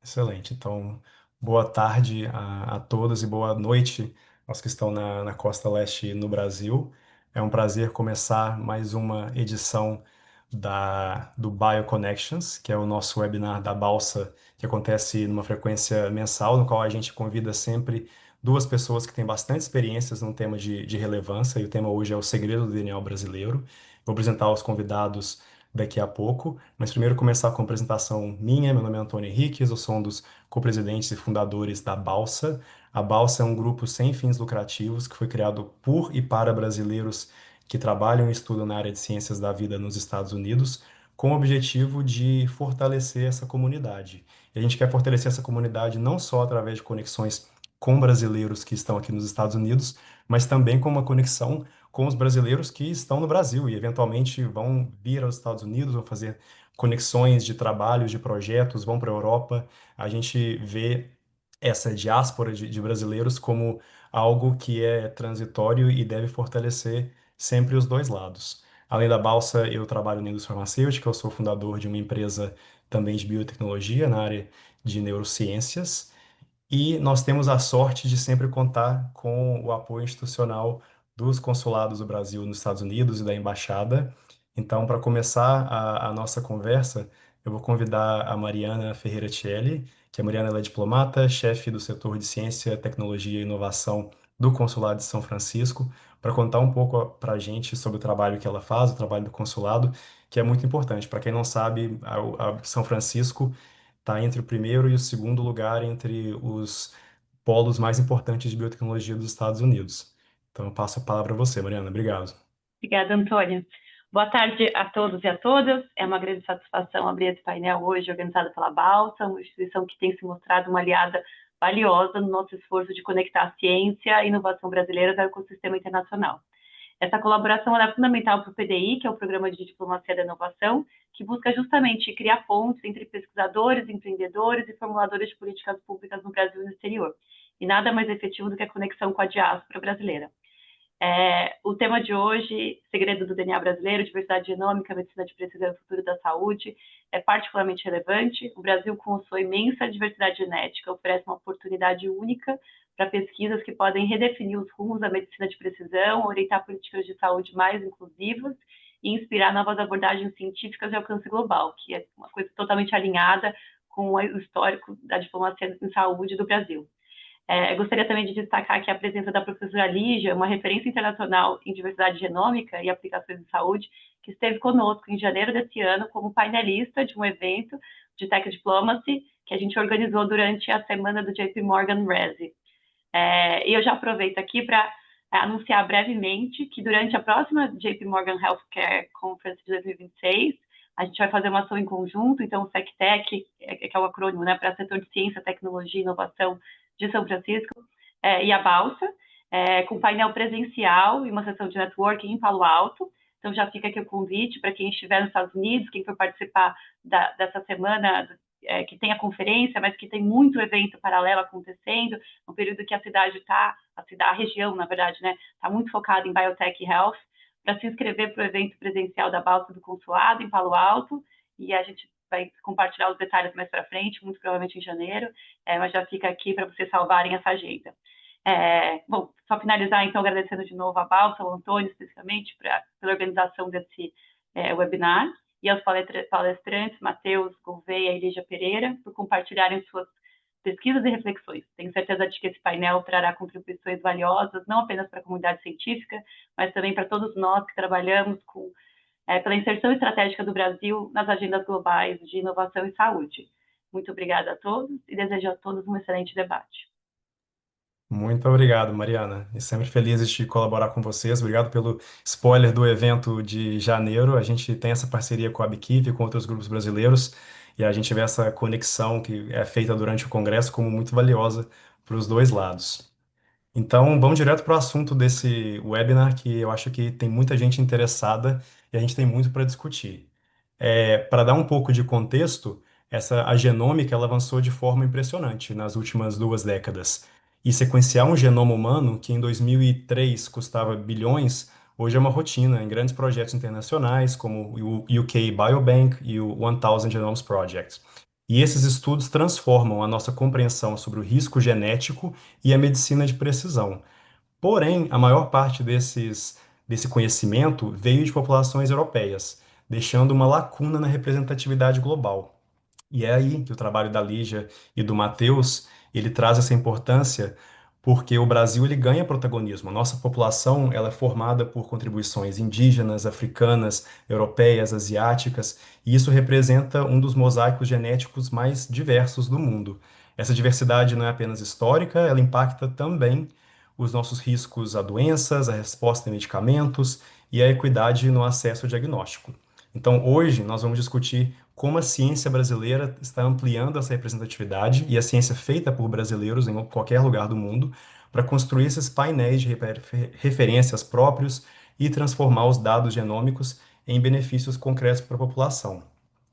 Excelente. Então, boa tarde a todos e boa noite aos que estão na costa leste no Brasil. É um prazer começar mais uma edição do BioConnections, que é o nosso webinar da Balsa, que acontece numa frequência mensal, no qual a gente convida sempre duas pessoas que têm bastante experiências num tema de relevância, e o tema hoje é o segredo do DNA brasileiro. Vou apresentar os convidados daqui a pouco, mas primeiro começar com a apresentação minha. Meu nome é Antônio Henriques, eu sou um dos co-presidentes e fundadores da Balsa. A Balsa é um grupo sem fins lucrativos que foi criado por e para brasileiros que trabalham e estudam na área de ciências da vida nos Estados Unidos, com o objetivo de fortalecer essa comunidade. E a gente quer fortalecer essa comunidade não só através de conexões com brasileiros que estão aqui nos Estados Unidos, mas também com uma conexão com os brasileiros que estão no Brasil e eventualmente vão vir aos Estados Unidos, vão fazer conexões de trabalhos, de projetos, vão para a Europa. A gente vê essa diáspora de brasileiros como algo que é transitório e deve fortalecer sempre os dois lados. Além da Balsa, eu trabalho na indústria farmacêutica, eu sou fundador de uma empresa também de biotecnologia na área de neurociências. E nós temos a sorte de sempre contar com o apoio institucional dos consulados do Brasil nos Estados Unidos e da embaixada. Então, para começar a nossa conversa, eu vou convidar a Mariana Ferreira Tielli, que a Mariana ela é diplomata, chefe do setor de ciência, tecnologia e inovação do Consulado de São Francisco, para contar um pouco para a gente sobre o trabalho que ela faz, o trabalho do consulado, que é muito importante. Para quem não sabe, a São Francisco está entre o primeiro e o segundo lugar entre os polos mais importantes de biotecnologia dos Estados Unidos. Então, eu passo a palavra a você, Mariana. Obrigado. Obrigada, Antônia. Boa tarde a todos e a todas. É uma grande satisfação abrir esse painel hoje, organizado pela Balsa, uma instituição que tem se mostrado uma aliada valiosa no nosso esforço de conectar a ciência e a inovação brasileira ao ecossistema internacional. Essa colaboração é fundamental para o PDI, que é o Programa de Diplomacia da Inovação, que busca justamente criar pontes entre pesquisadores, empreendedores e formuladores de políticas públicas no Brasil e no exterior. E nada mais efetivo do que a conexão com a diáspora brasileira. O tema de hoje, Segredo do DNA Brasileiro, Diversidade Genômica, Medicina de Precisão e Futuro da Saúde, é particularmente relevante. O Brasil, com sua imensa diversidade genética, oferece uma oportunidade única para pesquisas que podem redefinir os rumos da medicina de precisão, orientar políticas de saúde mais inclusivas e inspirar novas abordagens científicas de alcance global, que é uma coisa totalmente alinhada com o histórico da diplomacia em saúde do Brasil. Gostaria também de destacar aqui a presença da professora Lígia, uma referência internacional em diversidade genômica e aplicações de saúde, que esteve conosco em janeiro desse ano como painelista de um evento de Tech Diplomacy que a gente organizou durante a semana do JP Morgan Resi. E eu já aproveito aqui para anunciar brevemente que durante a próxima JP Morgan Healthcare Conference de 2026, a gente vai fazer uma ação em conjunto. Então o SecTech, que é o acrônimo, né, para Setor de Ciência, Tecnologia e Inovação de São Francisco, e a Balsa, com painel presencial e uma sessão de networking em Palo Alto. Então já fica aqui o convite para quem estiver nos Estados Unidos, quem for participar dessa semana, que tem a conferência, mas que tem muito evento paralelo acontecendo, no período que a cidade está, a região, na verdade, né, está muito focada em Biotech e Health, para se inscrever para o evento presencial da Balsa do Consulado, em Palo Alto, e a gente vai compartilhar os detalhes mais para frente, muito provavelmente em janeiro, mas já fica aqui para vocês salvarem essa agenda. Bom, só finalizar, então, agradecendo de novo a Balsa, ao Antônio, especificamente, pela organização desse webinar, e aos palestrantes, Matheus Gouveia e Lígia Pereira, por compartilharem suas pesquisas e reflexões. Tenho certeza de que esse painel trará contribuições valiosas, não apenas para a comunidade científica, mas também para todos nós que trabalhamos pela inserção estratégica do Brasil nas agendas globais de inovação e saúde. Muito obrigada a todos e desejo a todos um excelente debate. Muito obrigado, Mariana. E sempre felizes de colaborar com vocês. Obrigado pelo spoiler do evento de janeiro. A gente tem essa parceria com a Biquiv e com outros grupos brasileiros, e a gente vê essa conexão que é feita durante o Congresso como muito valiosa para os dois lados. Então, vamos direto para o assunto desse webinar, que eu acho que tem muita gente interessada e a gente tem muito para discutir. Para dar um pouco de contexto, a genômica ela avançou de forma impressionante nas últimas 2 décadas. E sequenciar um genoma humano, que em 2003 custava bilhões, hoje é uma rotina em grandes projetos internacionais, como o UK Biobank e o 1000 Genomes Project. E esses estudos transformam a nossa compreensão sobre o risco genético e a medicina de precisão. Porém, a maior parte desse conhecimento veio de populações europeias, deixando uma lacuna na representatividade global. E é aí que o trabalho da Lígia e do Matheus, ele traz essa importância porque o Brasil ele ganha protagonismo. A nossa população ela é formada por contribuições indígenas, africanas, europeias, asiáticas, e isso representa um dos mosaicos genéticos mais diversos do mundo. Essa diversidade não é apenas histórica, ela impacta também os nossos riscos a doenças, a resposta a medicamentos e a equidade no acesso ao diagnóstico. Então, hoje, nós vamos discutir como a ciência brasileira está ampliando essa representatividade e a ciência feita por brasileiros em qualquer lugar do mundo para construir esses painéis de referências próprios e transformar os dados genômicos em benefícios concretos para a população.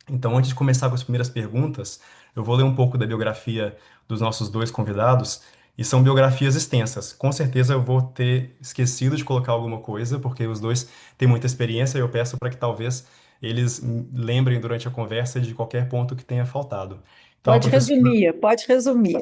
Então, antes de começar com as primeiras perguntas, eu vou ler um pouco da biografia dos nossos dois convidados, e são biografias extensas. Com certeza eu vou ter esquecido de colocar alguma coisa, porque os dois têm muita experiência, e eu peço para que talvez eles lembrem durante a conversa de qualquer ponto que tenha faltado. Então, a Pode professora resumir, pode resumir.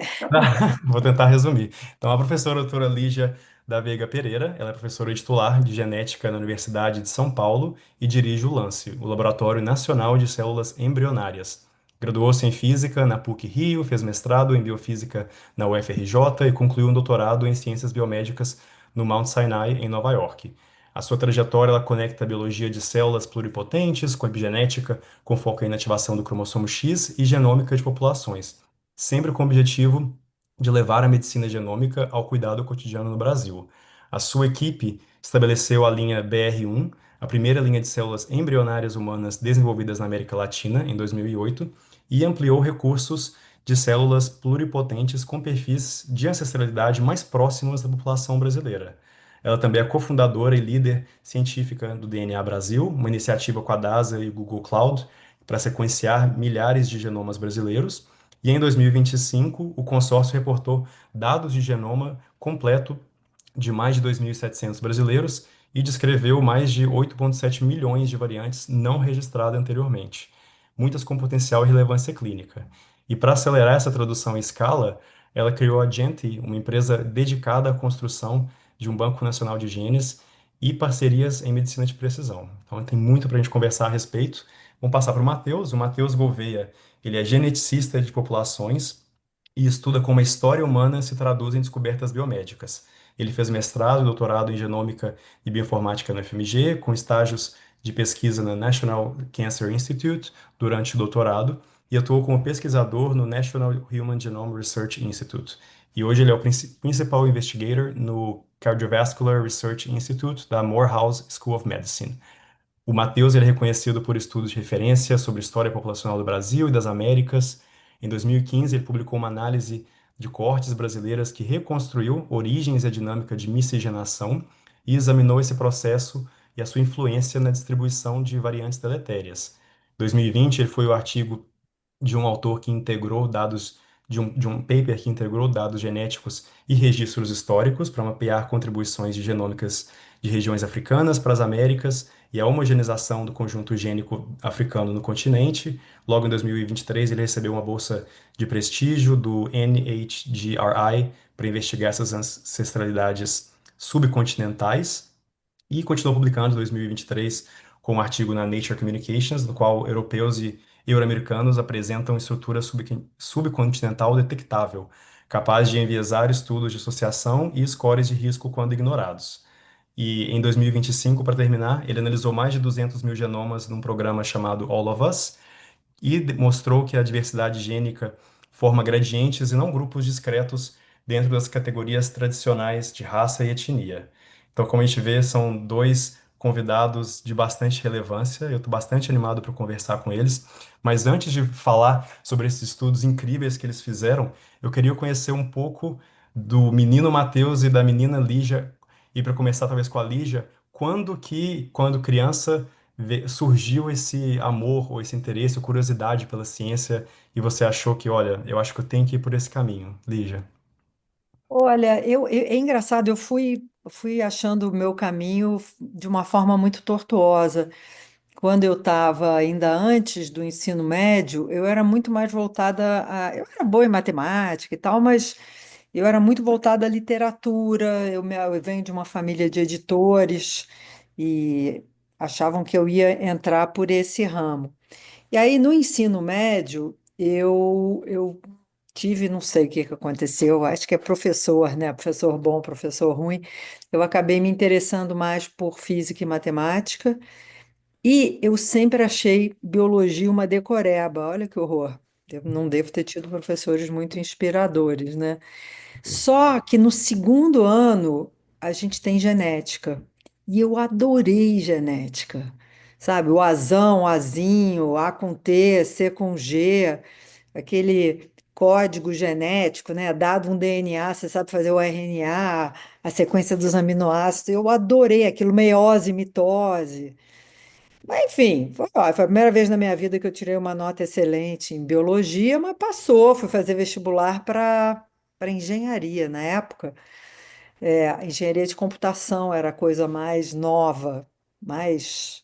Vou tentar resumir. Então, a professora doutora Lígia da Veiga Pereira, ela é professora titular de genética na Universidade de São Paulo e dirige o LANCE, o Laboratório Nacional de Células Embrionárias. Graduou-se em física na PUC-Rio, fez mestrado em biofísica na UFRJ e concluiu um doutorado em ciências biomédicas no Mount Sinai, em Nova York. A sua trajetória ela conecta a biologia de células pluripotentes com epigenética, com foco em inativação do cromossomo X e genômica de populações, sempre com o objetivo de levar a medicina genômica ao cuidado cotidiano no Brasil. A sua equipe estabeleceu a linha BR1, a primeira linha de células embrionárias humanas desenvolvidas na América Latina, em 2008, e ampliou recursos de células pluripotentes com perfis de ancestralidade mais próximos da população brasileira. Ela também é cofundadora e líder científica do DNA Brasil, uma iniciativa com a DASA e Google Cloud para sequenciar milhares de genomas brasileiros. E em 2025, o consórcio reportou dados de genoma completo de mais de 2.700 brasileiros e descreveu mais de 8,7 milhões de variantes não registradas anteriormente, muitas com potencial e relevância clínica. E para acelerar essa tradução em escala, ela criou a Genti, uma empresa dedicada à construção de um banco nacional de genes e parcerias em medicina de precisão. Então tem muito para a gente conversar a respeito. Vamos passar para o Matheus. O Matheus Gouveia, ele é geneticista de populações e estuda como a história humana se traduz em descobertas biomédicas. Ele fez mestrado e doutorado em genômica e bioinformática no FMG, com estágios de pesquisa na National Cancer Institute durante o doutorado, e atuou como pesquisador no National Human Genome Research Institute. E hoje ele é o principal investigator no Cardiovascular Research Institute da Morehouse School of Medicine. O Matheus ele é reconhecido por estudos de referência sobre história populacional do Brasil e das Américas. Em 2015, ele publicou uma análise de coortes brasileiras que reconstruiu origens e a dinâmica de miscigenação e examinou esse processo e a sua influência na distribuição de variantes deletérias. Em 2020, ele foi o artigo de um autor que integrou dados de um paper que integrou dados genéticos e registros históricos para mapear contribuições de genômicas de regiões africanas para as Américas e a homogeneização do conjunto gênico africano no continente. Logo em 2023, ele recebeu uma bolsa de prestígio do NHGRI para investigar essas ancestralidades subcontinentais e continuou publicando em 2023 com um artigo na Nature Communications, no qual europeus e euro-americanos apresentam estrutura subcontinental detectável, capaz de enviesar estudos de associação e scores de risco quando ignorados. E em 2025, para terminar, ele analisou mais de 200 mil genomas num programa chamado All of Us, e mostrou que a diversidade gênica forma gradientes e não grupos discretos dentro das categorias tradicionais de raça e etnia. Então, como a gente vê, são dois convidados de bastante relevância. Eu estou bastante animado para conversar com eles. Mas antes de falar sobre esses estudos incríveis que eles fizeram, eu queria conhecer um pouco do menino Matheus e da menina Lígia. E para começar, talvez com a Lígia, quando criança, surgiu esse amor ou esse interesse ou curiosidade pela ciência e você achou que, olha, eu acho que eu tenho que ir por esse caminho, Lígia? Olha, é engraçado, fui achando o meu caminho de uma forma muito tortuosa. quando eu estava ainda antes do ensino médio, eu era muito mais voltada a. Eu era boa em matemática e tal, mas eu era muito voltada à literatura. Eu venho de uma família de editores e achavam que eu ia entrar por esse ramo. E aí, no ensino médio, eu tive, não sei o que que aconteceu, acho que é professor, né? Professor bom, professor ruim. Eu acabei me interessando mais por física e matemática. E eu sempre achei biologia uma decoreba. Olha que horror. Eu não devo ter tido professores muito inspiradores, né? Só que no segundo ano a gente tem genética. E eu adorei genética. Sabe, o Azão, o Azinho, A com T, C com G, aquele código genético, né? Dado um DNA, você sabe fazer o RNA, a sequência dos aminoácidos. Eu adorei aquilo, meiose, mitose. Mas, enfim, foi a primeira vez na minha vida que eu tirei uma nota excelente em biologia, mas passou. Fui fazer vestibular para engenharia na época. Engenharia de computação era a coisa mais nova, mais.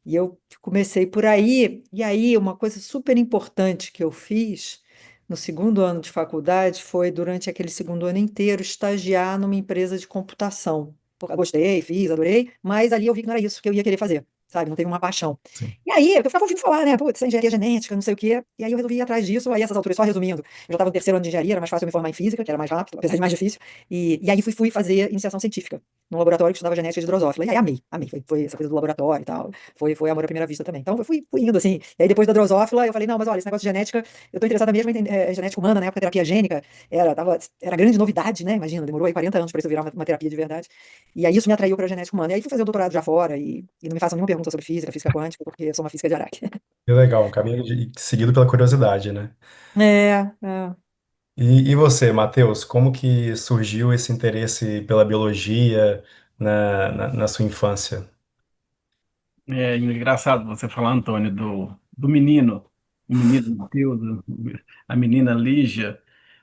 E eu comecei por aí. E aí, uma coisa super importante que eu fiz no segundo ano de faculdade foi, durante aquele segundo ano inteiro, estagiar numa empresa de computação. Pô, eu gostei, fiz, adorei, mas ali eu vi que não era isso que eu ia querer fazer, sabe? Não teve uma paixão. Sim. E aí, eu ficava ouvindo falar, né? Putz, engenharia genética, não sei o quê. E aí eu resolvi ir atrás disso. Aí, essas alturas, só resumindo, eu já estava no terceiro ano de engenharia, era mais fácil eu me formar em física, que era mais rápido, apesar de mais difícil. E aí fui fazer iniciação científica num laboratório que estudava genética de drosófila. E aí amei, amei. Foi essa coisa do laboratório e tal. Foi amor à primeira vista também. Então eu fui indo assim. E aí depois da drosófila, eu falei, não, mas olha, esse negócio de genética, eu tô interessada mesmo em genética humana, na época terapia gênica, era grande novidade, né? Imagina, demorou aí 40 anos para isso virar uma terapia de verdade. E aí isso me atraiu para a genética humana. E aí fui fazer o doutorado já fora e não me façam nenhuma pergunta sobre física, física quântica, porque eu sou uma física de Araque. Que legal, um caminho seguido pela curiosidade, né? É. E você, Matheus, como que surgiu esse interesse pela biologia na sua infância? É engraçado você falar, Antônio, do menino, o menino Mateus, a menina Lígia,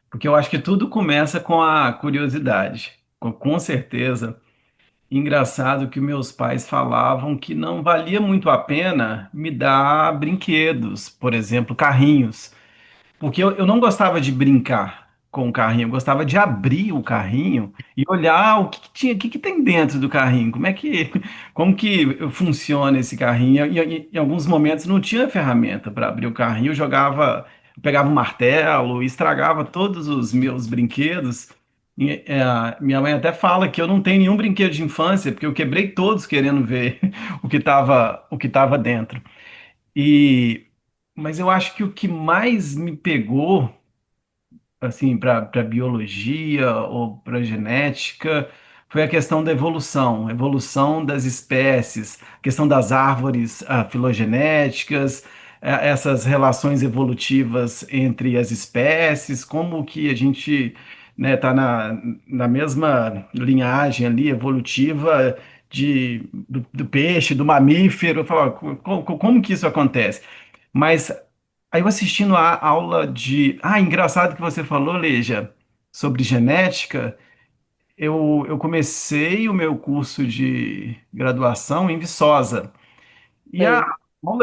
porque eu acho que tudo começa com a curiosidade. Com certeza. Engraçado que meus pais falavam que não valia muito a pena me dar brinquedos, por exemplo, carrinhos. Porque eu não gostava de brincar com o carrinho, eu gostava de abrir o carrinho e olhar o que, que tinha, o que, que tem dentro do carrinho, como que funciona esse carrinho. Em alguns momentos não tinha ferramenta para abrir o carrinho, eu pegava um martelo e estragava todos os meus brinquedos. Minha mãe até fala que eu não tenho nenhum brinquedo de infância, porque eu quebrei todos querendo ver o que tava dentro. E mas eu acho que o que mais me pegou, assim, para biologia ou para genética, foi a questão da evolução, evolução das espécies, questão das árvores filogenéticas, essas relações evolutivas entre as espécies, como que a gente, né, tá na mesma linhagem ali evolutiva do peixe, do mamífero. Eu falo, ó, como que isso acontece? Mas aí eu assistindo a aula de. Ah, engraçado que você falou, Leja, sobre genética. Eu comecei o meu curso de graduação em Viçosa. E a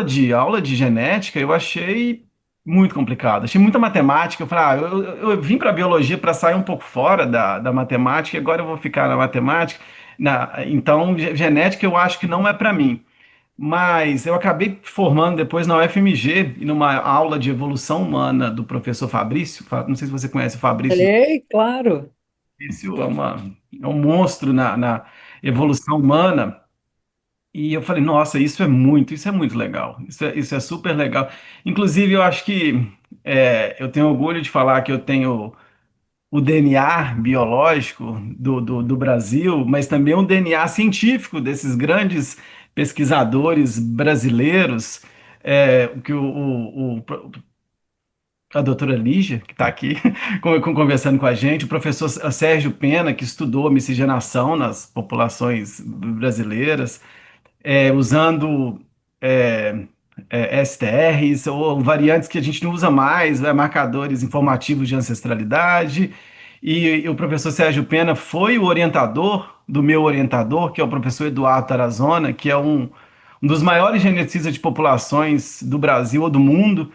Sei. aula de genética eu achei muito complicado. Achei muita matemática. Eu falei, eu vim para a biologia para sair um pouco fora da matemática, e agora eu vou ficar na matemática. Então, genética eu acho que não é para mim. Mas eu acabei formando depois na UFMG, e numa aula de evolução humana do professor Fabrício. Não sei se você conhece o Fabrício. Falei, claro. Fabrício é um monstro na evolução humana. E eu falei, nossa, isso é muito legal. Isso é super legal. Inclusive, eu acho que eu tenho orgulho de falar que eu tenho o DNA biológico do Brasil, mas também um DNA científico desses grandes pesquisadores brasileiros, que a doutora Lígia, que está aqui conversando com a gente, o professor Sérgio Pena, que estudou miscigenação nas populações brasileiras, usando é, STRs ou variantes que a gente não usa mais, marcadores informativos de ancestralidade. E o professor Sérgio Pena foi o orientador do meu orientador, que é o professor Eduardo Tarazona, que é um um dos maiores geneticistas de populações do Brasil ou do mundo.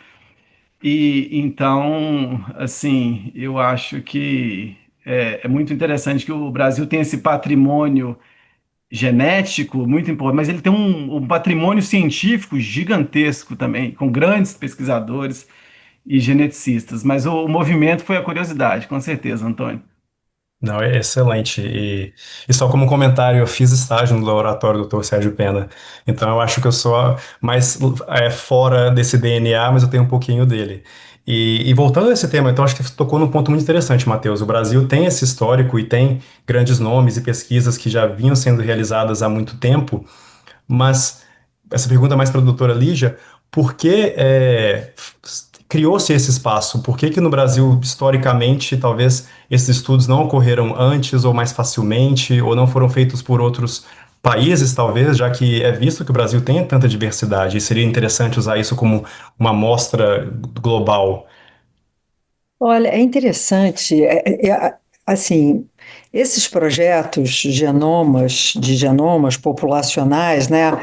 E então, assim, eu acho que é muito interessante que o Brasil tem esse patrimônio genético muito importante, mas ele tem um patrimônio científico gigantesco também, com grandes pesquisadores e geneticistas. Mas o movimento foi a curiosidade, com certeza, Antônio. Não, é excelente. E só como comentário, eu fiz estágio no laboratório do Dr. Sérgio Pena. Então eu acho que eu sou mais fora desse DNA, mas eu tenho um pouquinho dele. E voltando a esse tema, então acho que você tocou num ponto muito interessante, Matheus. O Brasil tem esse histórico e tem grandes nomes e pesquisas que já vinham sendo realizadas há muito tempo. Mas essa pergunta é mais para a doutora Lígia, por que criou-se esse espaço? Por que que no Brasil, historicamente, talvez esses estudos não ocorreram antes ou mais facilmente, ou não foram feitos por outros países, talvez, já que é visto que o Brasil tem tanta diversidade, e seria interessante usar isso como uma amostra global. Olha, é interessante, assim, esses projetos de genomas populacionais, né?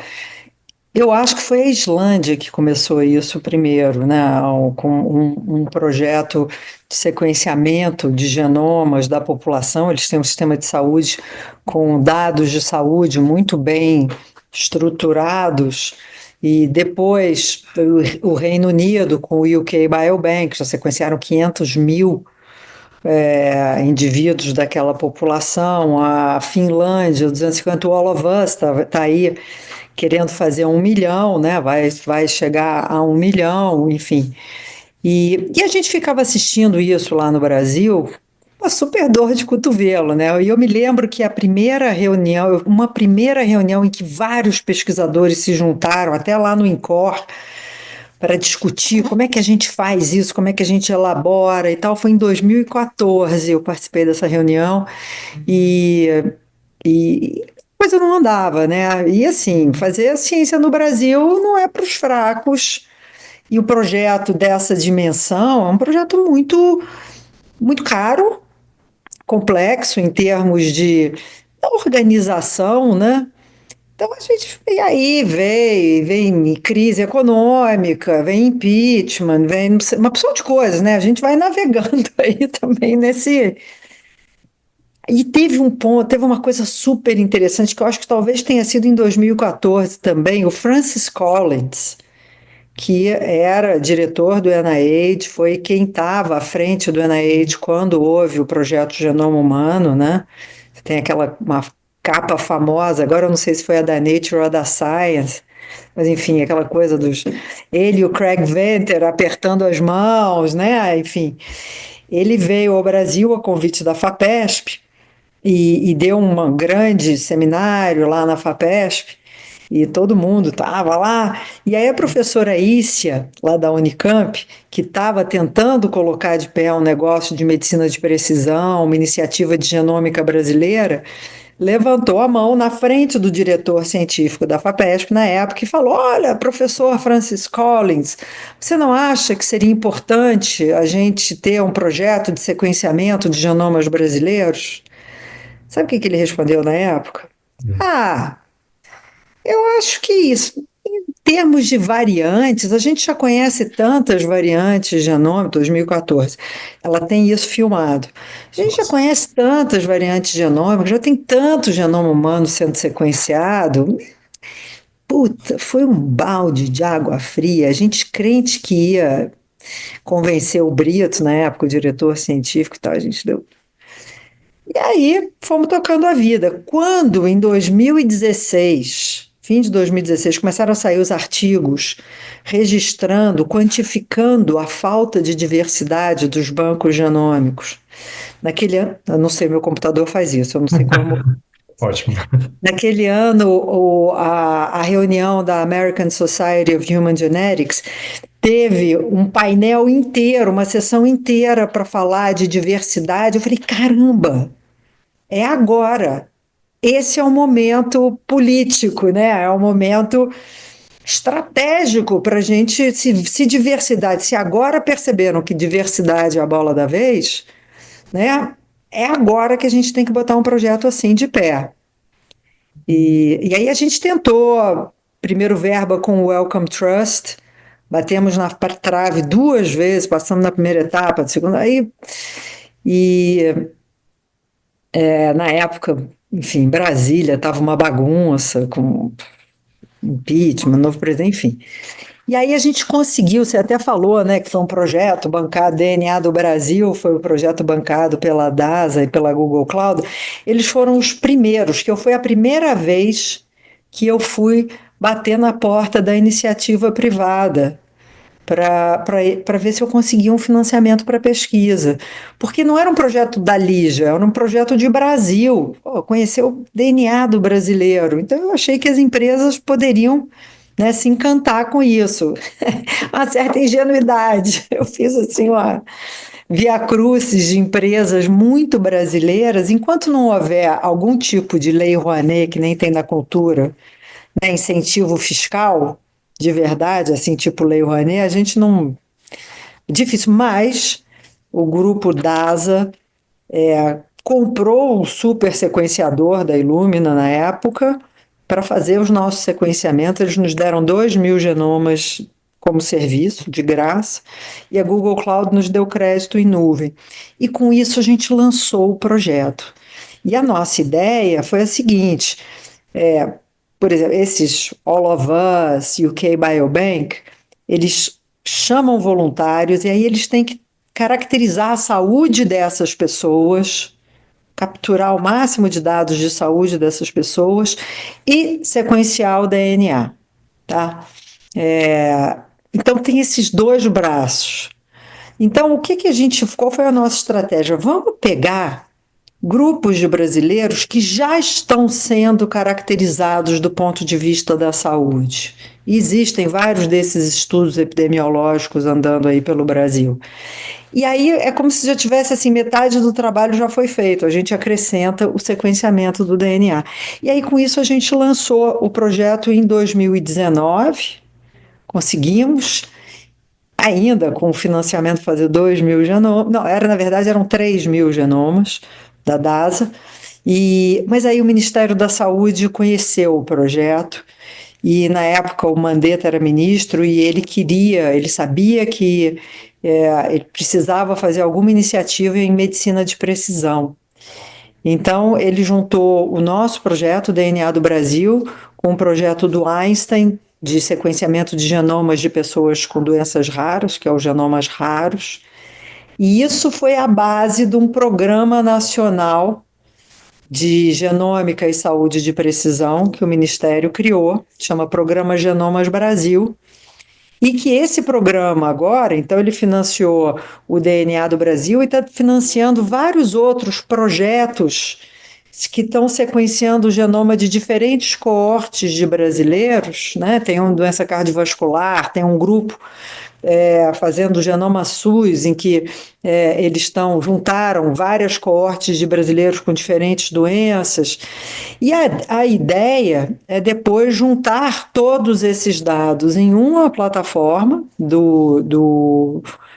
Eu acho que foi a Islândia que começou isso primeiro, né? Com um projeto de sequenciamento de genomas da população. Eles têm um sistema de saúde com dados de saúde muito bem estruturados. E depois o Reino Unido com o UK Biobank já sequenciaram 500 mil indivíduos daquela população. A Finlândia, o 250 All of Us, está aí querendo fazer 1 milhão, né? Vai chegar a 1 milhão, enfim. E a gente ficava assistindo isso lá no Brasil, uma super dor de cotovelo, né? E eu me lembro que uma primeira reunião em que vários pesquisadores se juntaram, até lá no INCOR, para discutir como é que a gente faz isso, como é que a gente elabora e tal, foi em 2014. Eu participei dessa reunião e a coisa não andava, né? E assim, fazer a ciência no Brasil não é para os fracos. E o projeto dessa dimensão é um projeto muito, muito caro, complexo em termos de organização, né? Então a gente e aí vem crise econômica, vem impeachment, vem uma opção de coisas, né? A gente vai navegando aí também nesse. E teve uma coisa super interessante que eu acho que talvez tenha sido em 2014 também, o Francis Collins, que era diretor do NIH, foi quem estava à frente do NIH quando houve o projeto Genoma Humano, né? Tem uma capa famosa, agora eu não sei se foi a da Nature ou a da Science, mas enfim, aquela coisa ele e o Craig Venter apertando as mãos, né? Enfim, ele veio ao Brasil a convite da FAPESP, e deu um grande seminário lá na FAPESP, e todo mundo estava lá. E aí a professora Ícia, lá da Unicamp, que estava tentando colocar de pé um negócio de medicina de precisão, uma iniciativa de genômica brasileira, levantou a mão na frente do diretor científico da FAPESP na época e falou: Olha, professor Francis Collins, você não acha que seria importante a gente ter um projeto de sequenciamento de genomas brasileiros? Sabe o que ele respondeu na época? Ah, eu acho que isso. Em termos de variantes, a gente já conhece tantas variantes genômicas, 2014, ela tem isso filmado. A gente já Nossa. conhece tantas variantes genômicas, já tem tanto genoma humano sendo sequenciado. Puta, foi um balde de água fria. A gente crente que ia convencer o Brito, na época, o diretor científico e tal, a gente deu. E aí fomos tocando a vida. Quando, em 2016, fim de 2016, começaram a sair os artigos registrando, quantificando a falta de diversidade dos bancos genômicos. Naquele ano, eu não sei, meu computador faz isso, eu não sei como. Ótimo. Naquele ano, a reunião da American Society of Human Genetics teve um painel inteiro, uma sessão inteira para falar de diversidade. Eu falei, caramba, é agora. Esse é o momento político, né? É o momento estratégico para a gente, se diversidade, se agora perceberam que diversidade é a bola da vez, né? É agora que a gente tem que botar um projeto assim de pé. E aí a gente tentou primeiro verba com o Wellcome Trust, batemos na trave 2 vezes, passamos na primeira etapa, na segunda, na época, enfim, Brasília estava uma bagunça com impeachment, novo presidente, enfim. E aí a gente conseguiu, você até falou, né, que foi um projeto bancado, DNA do Brasil, foi o projeto bancado pela DASA e pela Google Cloud. Eles foram os primeiros, foi a primeira vez que eu fui bater na porta da iniciativa privada para ver se eu conseguia um financiamento para pesquisa. Porque não era um projeto da Lígia, era um projeto de Brasil, conhecer o DNA do brasileiro. Então eu achei que as empresas poderiam, né, se encantar com isso. Uma certa ingenuidade. Eu fiz assim uma via crucis de empresas muito brasileiras. Enquanto não houver algum tipo de lei Rouanet, que nem tem na cultura, né, incentivo fiscal de verdade, assim, tipo Lei Rouanet, a gente não... Difícil, mas o grupo DASA comprou o super sequenciador da Illumina na época para fazer os nossos sequenciamentos. Eles nos deram 2.000 genomas como serviço, de graça, e a Google Cloud nos deu crédito em nuvem. E com isso a gente lançou o projeto. E a nossa ideia foi a seguinte... por exemplo, esses All of Us, UK Biobank, eles chamam voluntários e aí eles têm que caracterizar a saúde dessas pessoas, capturar o máximo de dados de saúde dessas pessoas e sequenciar o DNA, tá? Então tem esses 2 braços. Então qual foi a nossa estratégia? Vamos pegar grupos de brasileiros que já estão sendo caracterizados do ponto de vista da saúde. E existem vários desses estudos epidemiológicos andando aí pelo Brasil. E aí é como se já tivesse assim, metade do trabalho já foi feito, a gente acrescenta o sequenciamento do DNA. E aí com isso a gente lançou o projeto em 2019, conseguimos, ainda com o financiamento fazer 2.000 genomas, não, na verdade eram 3.000 genomas da DASA, mas aí o Ministério da Saúde conheceu o projeto e na época o Mandetta era ministro e ele sabia que ele precisava fazer alguma iniciativa em medicina de precisão. Então ele juntou o nosso projeto, o DNA do Brasil, com o projeto do Einstein, de sequenciamento de genomas de pessoas com doenças raras, que é os genomas raros, e isso foi a base de um programa nacional de genômica e saúde de precisão que o Ministério criou, chama Programa Genomas Brasil, e que esse programa agora, então ele financiou o DNA do Brasil e está financiando vários outros projetos que estão sequenciando o genoma de diferentes coortes de brasileiros, né? Tem uma doença cardiovascular, tem um grupo fazendo o Genoma SUS, em que eles juntaram várias coortes de brasileiros com diferentes doenças. E a ideia é depois juntar todos esses dados em uma plataforma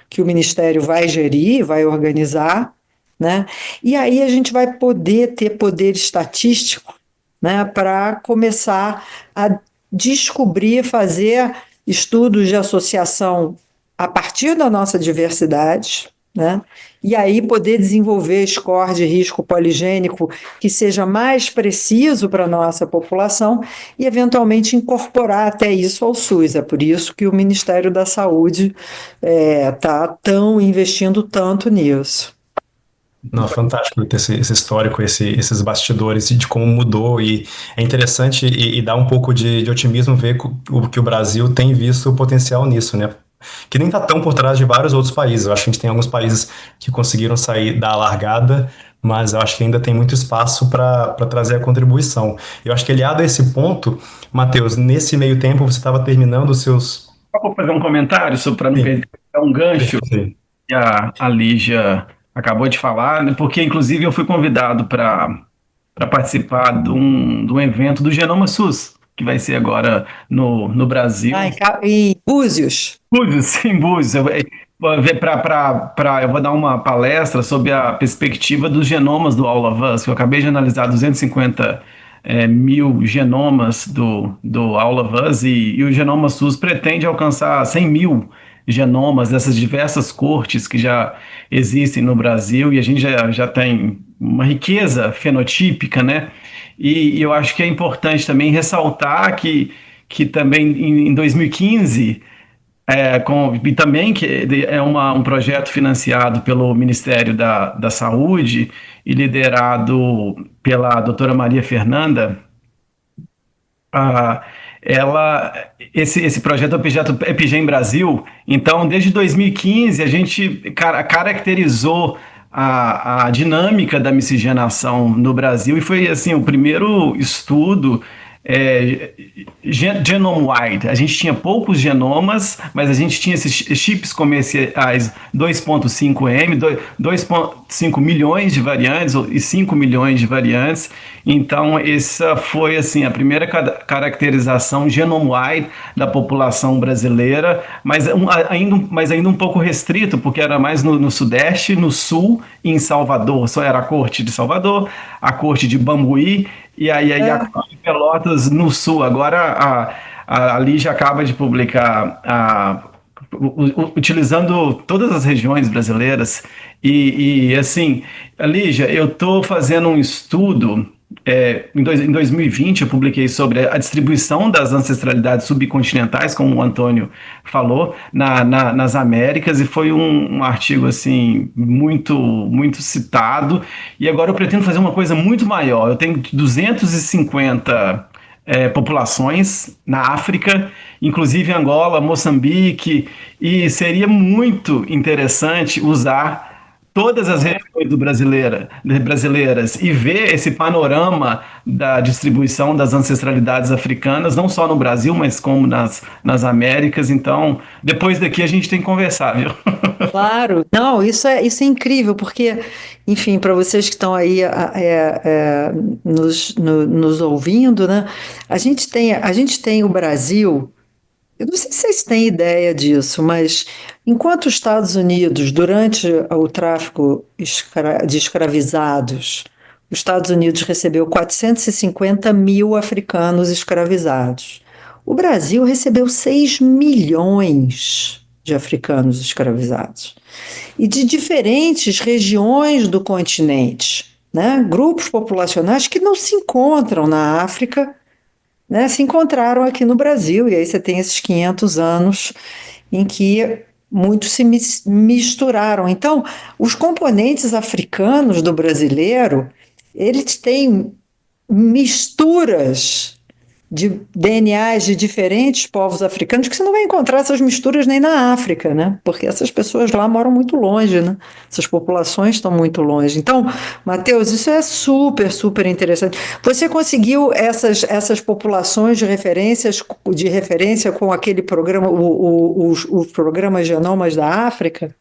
que o Ministério vai gerir, vai organizar, né? E aí a gente vai poder ter poder estatístico, né, para começar a descobrir, fazer estudos de associação a partir da nossa diversidade, né? E aí poder desenvolver score de risco poligênico que seja mais preciso para a nossa população e, eventualmente, incorporar até isso ao SUS. É por isso que o Ministério da Saúde está investindo tanto nisso. Não, fantástico ter esse histórico, esses bastidores de como mudou, e é interessante e dá um pouco de otimismo ver que o Brasil tem visto o potencial nisso, né? Que nem está tão por trás de vários outros países. Eu acho que a gente tem alguns países que conseguiram sair da largada, mas eu acho que ainda tem muito espaço para trazer a contribuição. Eu acho que, aliado a esse ponto, Matheus, nesse meio tempo você estava terminando os seus... Só vou fazer um comentário para não perder um gancho que a Lígia acabou de falar, né, porque inclusive eu fui convidado para participar de um evento do Genoma SUS, que vai ser agora no Brasil. Em Búzios. Búzios, em Búzios. Eu vou dar uma palestra sobre a perspectiva dos genomas do All of Us, que eu acabei de analisar 250 mil genomas do All of Us, e o Genoma SUS pretende alcançar 100 mil genomas dessas diversas cortes que já existem no Brasil, e a gente já tem uma riqueza fenotípica, né? E eu acho que é importante também ressaltar que também em 2015, e também que é um projeto financiado pelo Ministério da Saúde e liderado pela doutora Maria Fernanda. Ah, esse projeto é o projeto EpiGen Brasil. Então, desde 2015, a gente caracterizou a dinâmica da miscigenação no Brasil, e foi assim o primeiro estudo é, genome-wide. A gente tinha poucos genomas, mas a gente tinha esses chips comerciais 2.5M, 2.5 milhões de variantes e 5 milhões de variantes. Então, essa foi assim a primeira caracterização genome-wide da população brasileira, mas ainda um pouco restrito, porque era mais no Sudeste, no Sul e em Salvador. Só era a corte de Salvador, a corte de Bambuí e aí a corte de Pelotas no Sul. Agora a Lígia acaba de publicar utilizando todas as regiões brasileiras. E assim, Lígia, eu estou fazendo um estudo. Em 2020 eu publiquei sobre a distribuição das ancestralidades subcontinentais, como o Antônio falou, nas Américas, e foi um artigo assim muito muito citado. E agora eu pretendo fazer uma coisa muito maior. Eu tenho 250 populações na África, inclusive Angola, Moçambique, e seria muito interessante usar todas as regiões brasileiras e ver esse panorama da distribuição das ancestralidades africanas, não só no Brasil, mas como nas Américas. Então, depois daqui a gente tem que conversar, viu? Claro, não, isso é incrível, porque, enfim, para vocês que estão aí nos ouvindo, né? A gente tem o Brasil. Eu não sei se vocês têm ideia disso, mas enquanto os Estados Unidos, durante o tráfico de escravizados, os Estados Unidos recebeu 450 mil africanos escravizados. O Brasil recebeu 6 milhões de africanos escravizados. E de diferentes regiões do continente, né? Grupos populacionais que não se encontram na África, né, se encontraram aqui no Brasil, e aí você tem esses 500 anos em que muitos se misturaram. Então, os componentes africanos do brasileiro, eles têm misturas de DNAs de diferentes povos africanos, que você não vai encontrar essas misturas nem na África, né? Porque essas pessoas lá moram muito longe, né? Essas populações estão muito longe. Então, Matheus, isso é super, super interessante. Você conseguiu essas populações de referência com aquele programa, os programas Genomas da África?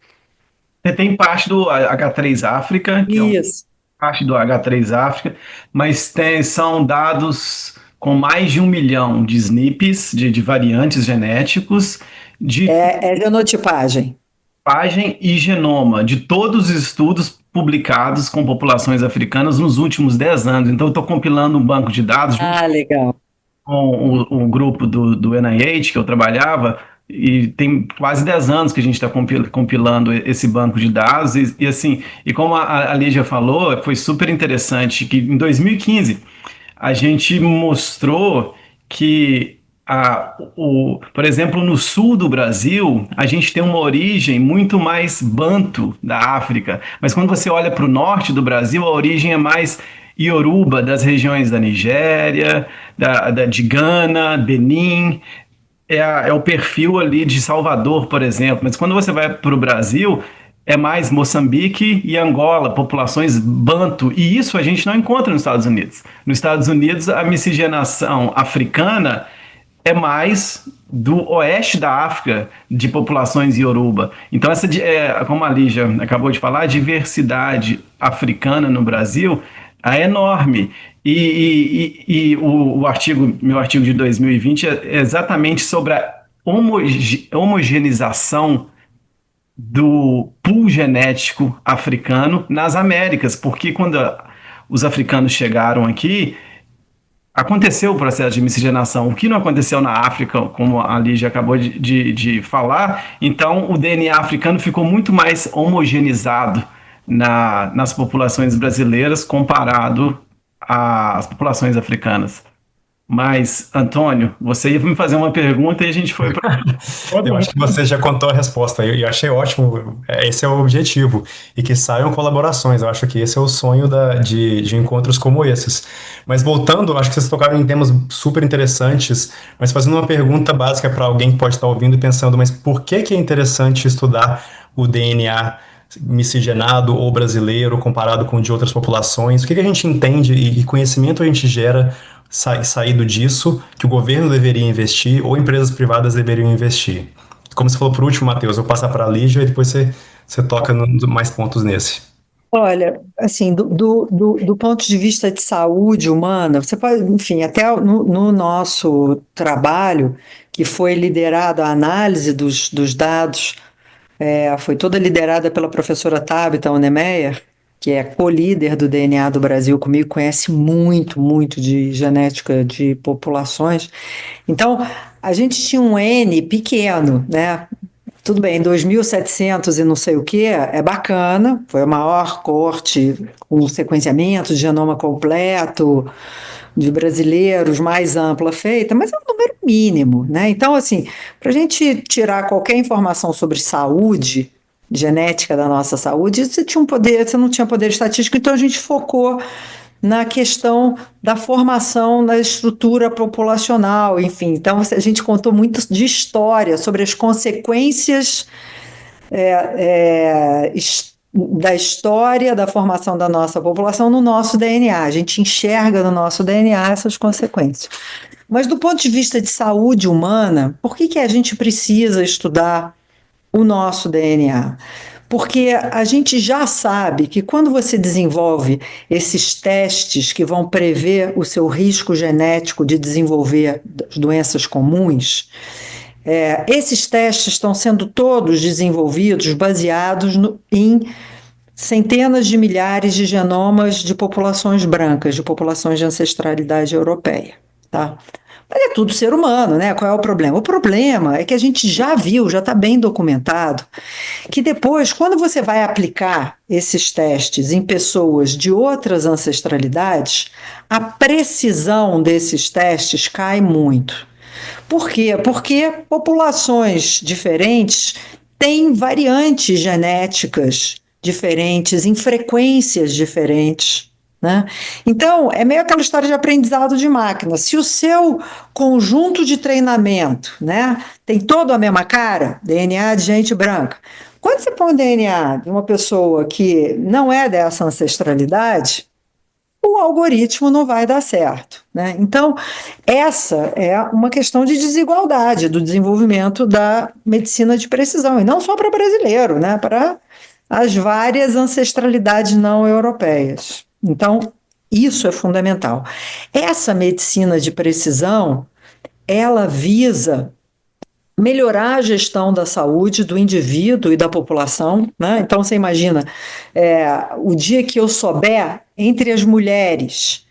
Você tem parte do H3 África, que é Isso. parte do H3 África, mas são dados com mais de 1 milhão de SNPs, de variantes genéticos, de É genotipagem. tipagem e genoma, de todos os estudos publicados com populações africanas nos últimos 10 anos. Então, eu estou compilando um banco de dados junto Ah, legal. com o grupo do NIH, que eu trabalhava, e tem quase 10 anos que a gente está compilando esse banco de dados, assim, e como a Lígia falou, foi super interessante que em 2015 a gente mostrou que, por exemplo, no sul do Brasil, a gente tem uma origem muito mais banto da África, mas quando você olha para o norte do Brasil, a origem é mais Yoruba, das regiões da Nigéria, de Gana, Benin. É o perfil ali de Salvador, por exemplo. Mas quando você vai para o Brasil, é mais Moçambique e Angola, populações banto. E isso a gente não encontra nos Estados Unidos. Nos Estados Unidos, a miscigenação africana é mais do oeste da África, de populações Yoruba. Então, como a Lígia acabou de falar, a diversidade africana no Brasil é enorme. E meu artigo de 2020 é exatamente sobre a homogeneização do pool genético africano nas Américas, porque quando os africanos chegaram aqui, aconteceu o processo de miscigenação, o que não aconteceu na África, como a Lígia acabou de falar, então o DNA africano ficou muito mais homogeneizado nas populações brasileiras comparado às populações africanas. Mas, Antônio, você ia me fazer uma pergunta e a gente foi para Eu outra. acho que você já contou a resposta. Eu achei ótimo. Esse é o objetivo. E que saiam colaborações. Eu acho que esse é o sonho de encontros como esses. Mas voltando, acho que vocês tocaram em temas super interessantes. Mas fazendo uma pergunta básica para alguém que pode estar ouvindo e pensando: mas por que é interessante estudar o DNA miscigenado ou brasileiro comparado com o de outras populações? O que a gente entende e conhecimento a gente gera saído disso que o governo deveria investir ou empresas privadas deveriam investir? Como você falou por último, Matheus, eu vou passar para a Lígia e depois você toca mais pontos nesse. Olha, assim, do ponto de vista de saúde humana, você pode, enfim, até no nosso trabalho, que foi liderado a análise dos dados, foi toda liderada pela professora Tabita Onemeyer, que é co-líder do DNA do Brasil comigo, conhece muito, muito de genética de populações. Então, a gente tinha um N pequeno, né? Tudo bem, 2.700 e não sei o que, é bacana, foi a maior corte com sequenciamento de genoma completo de brasileiros, mais ampla feita, mas é um número mínimo, né? Então, assim, para a gente tirar qualquer informação sobre saúde, genética da nossa saúde, você não tinha poder estatístico, então a gente focou na questão da formação da estrutura populacional, enfim. Então, a gente contou muito de história sobre as consequências da história da formação da nossa população no nosso DNA. A gente enxerga no nosso DNA essas consequências. Mas, do ponto de vista de saúde humana, por que a gente precisa estudar o nosso DNA? Porque a gente já sabe que quando você desenvolve esses testes que vão prever o seu risco genético de desenvolver doenças comuns, esses testes estão sendo todos desenvolvidos baseados em centenas de milhares de genomas de populações brancas, de populações de ancestralidade europeia, tá? Mas é tudo ser humano, né? Qual é o problema? O problema é que a gente já viu, já está bem documentado, que depois, quando você vai aplicar esses testes em pessoas de outras ancestralidades, a precisão desses testes cai muito. Por quê? Porque populações diferentes têm variantes genéticas diferentes, em frequências diferentes, né? Então, é meio aquela história de aprendizado de máquina. Se o seu conjunto de treinamento, né, tem todo a mesma cara, DNA de gente branca, quando você põe o DNA de uma pessoa que não é dessa ancestralidade, o algoritmo não vai dar certo, né? Então, essa é uma questão de desigualdade do desenvolvimento da medicina de precisão, e não só para brasileiro, né? Para as várias ancestralidades não europeias. Então, isso é fundamental. Essa medicina de precisão, ela visa melhorar a gestão da saúde do indivíduo e da população, né? Então, você imagina, o dia que eu souber, entre as mulheres,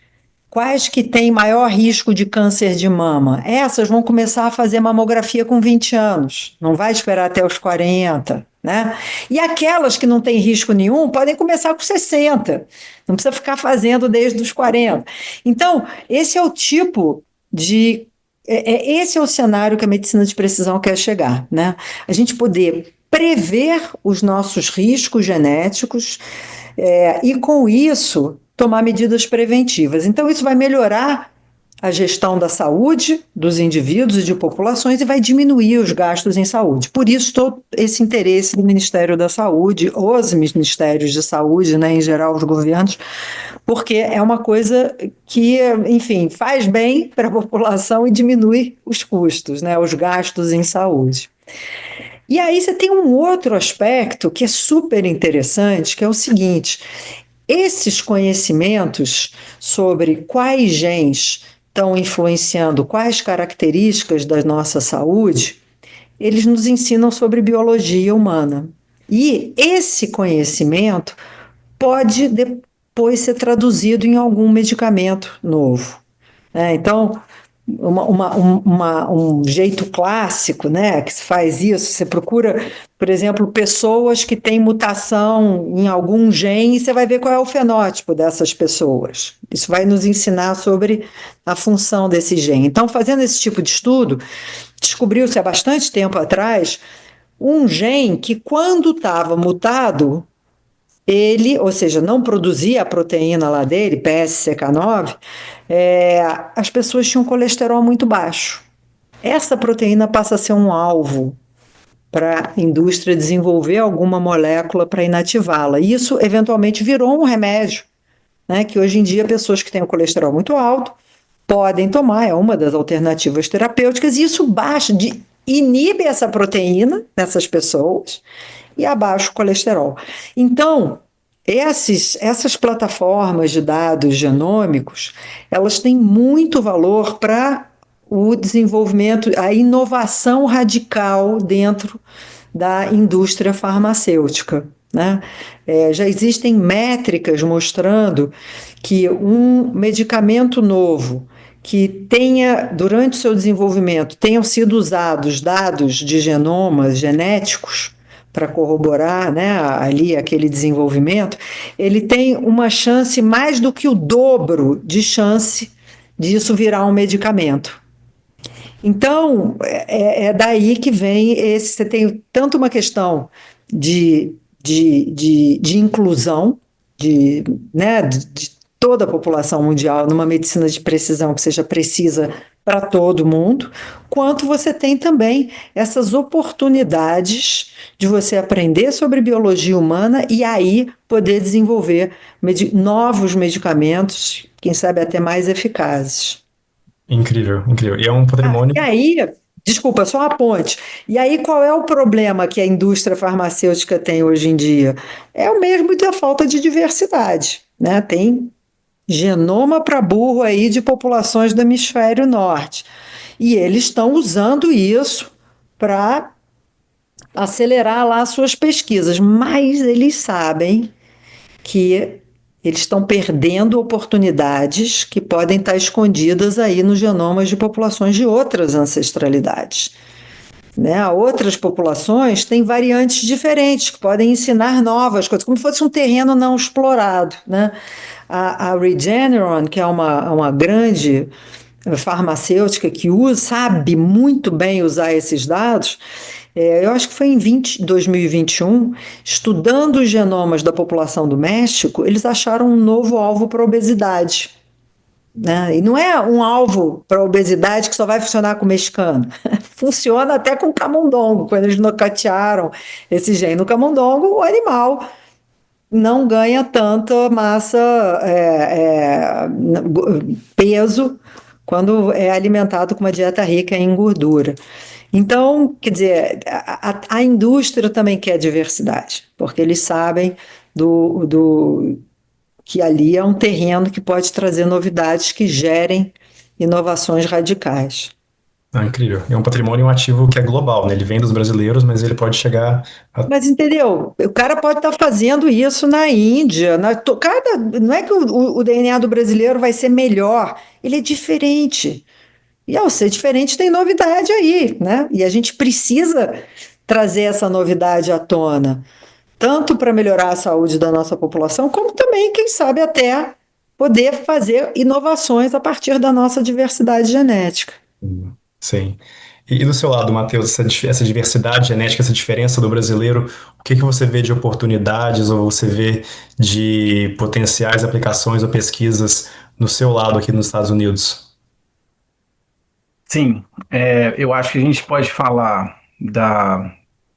quais que têm maior risco de câncer de mama, essas vão começar a fazer mamografia com 20 anos, não vai esperar até os 40, né? E aquelas que não têm risco nenhum podem começar com 60, não precisa ficar fazendo desde os 40. Então, esse é o tipo de esse é o cenário que a medicina de precisão quer chegar, né? A gente poder prever os nossos riscos genéticos e, com isso, tomar medidas preventivas. Então, isso vai melhorar a gestão da saúde dos indivíduos e de populações e vai diminuir os gastos em saúde. Por isso, todo esse interesse do Ministério da Saúde, os ministérios de saúde, né, em geral, os governos, porque é uma coisa que, enfim, faz bem para a população e diminui os custos, né, os gastos em saúde. E aí você tem um outro aspecto que é super interessante, que é o seguinte: esses conhecimentos sobre quais genes estão influenciando quais características da nossa saúde, eles nos ensinam sobre biologia humana. E esse conhecimento pode depois ser traduzido em algum medicamento novo. né? Então, um jeito clássico, né, que se faz isso, você procura, por exemplo, pessoas que têm mutação em algum gene e você vai ver qual é o fenótipo dessas pessoas. Isso vai nos ensinar sobre a função desse gene. Então, fazendo esse tipo de estudo, descobriu-se há bastante tempo atrás um gene que, quando estava mutado, ele, ou seja, não produzia a proteína lá dele, PSCK9, as pessoas tinham colesterol muito baixo. Essa proteína passa a ser um alvo para a indústria desenvolver alguma molécula para inativá-la. E isso, eventualmente, virou um remédio, né, que hoje em dia pessoas que têm o colesterol muito alto podem tomar, é uma das alternativas terapêuticas, e isso inibe essa proteína nessas pessoas e abaixa o colesterol. Então, essas plataformas de dados genômicos, elas têm muito valor para o desenvolvimento, a inovação radical dentro da indústria farmacêutica, né? Já existem métricas mostrando que um medicamento novo que tenha, durante o seu desenvolvimento, tenham sido usados dados de genomas genéticos para corroborar, né, ali aquele desenvolvimento, ele tem uma chance mais do que o dobro de chance disso virar um medicamento. Então, é daí que vem esse. Você tem tanto uma questão de inclusão, né, de toda a população mundial numa medicina de precisão que seja precisa para todo mundo, quanto você tem também essas oportunidades de você aprender sobre biologia humana e aí poder desenvolver novos medicamentos, quem sabe até mais eficazes. Incrível, incrível. E é um patrimônio. E aí, desculpa, só uma ponte. E aí, qual é o problema que a indústria farmacêutica tem hoje em dia? É o mesmo da falta de diversidade, né? Tem genoma para burro aí de populações do hemisfério norte. E eles estão usando isso para acelerar lá suas pesquisas, mas eles sabem que eles estão perdendo oportunidades que podem estar escondidas aí nos genomas de populações de outras ancestralidades. Né? Outras populações têm variantes diferentes que podem ensinar novas coisas, como se fosse um terreno não explorado. Né? A Regeneron, que é uma grande farmacêutica que sabe muito bem usar esses dados, eu acho que foi em 2021, estudando os genomas da população do México, eles acharam um novo alvo para a obesidade. Né? E não é um alvo para a obesidade que só vai funcionar com o mexicano. Funciona até com o camundongo, quando eles nocatearam esse gene no camundongo, o animal não ganha tanta massa, peso, quando é alimentado com uma dieta rica em gordura. Então, quer dizer, a indústria também quer diversidade, porque eles sabem que ali é um terreno que pode trazer novidades que gerem inovações radicais. Ah, incrível. É um patrimônio, um ativo que é global, né? Ele vem dos brasileiros, mas ele pode chegar a... Mas entendeu? O cara pode estar fazendo isso na Índia. Não é que o DNA do brasileiro vai ser melhor, ele é diferente. E ao ser diferente, tem novidade aí, né? E a gente precisa trazer essa novidade à tona, tanto para melhorar a saúde da nossa população, como também, quem sabe, até poder fazer inovações a partir da nossa diversidade genética. Sim. E do seu lado, Matheus, essa diversidade genética, essa diferença do brasileiro, o que que você vê de oportunidades ou você vê de potenciais aplicações ou pesquisas no seu lado aqui nos Estados Unidos? Sim, eu acho que a gente pode falar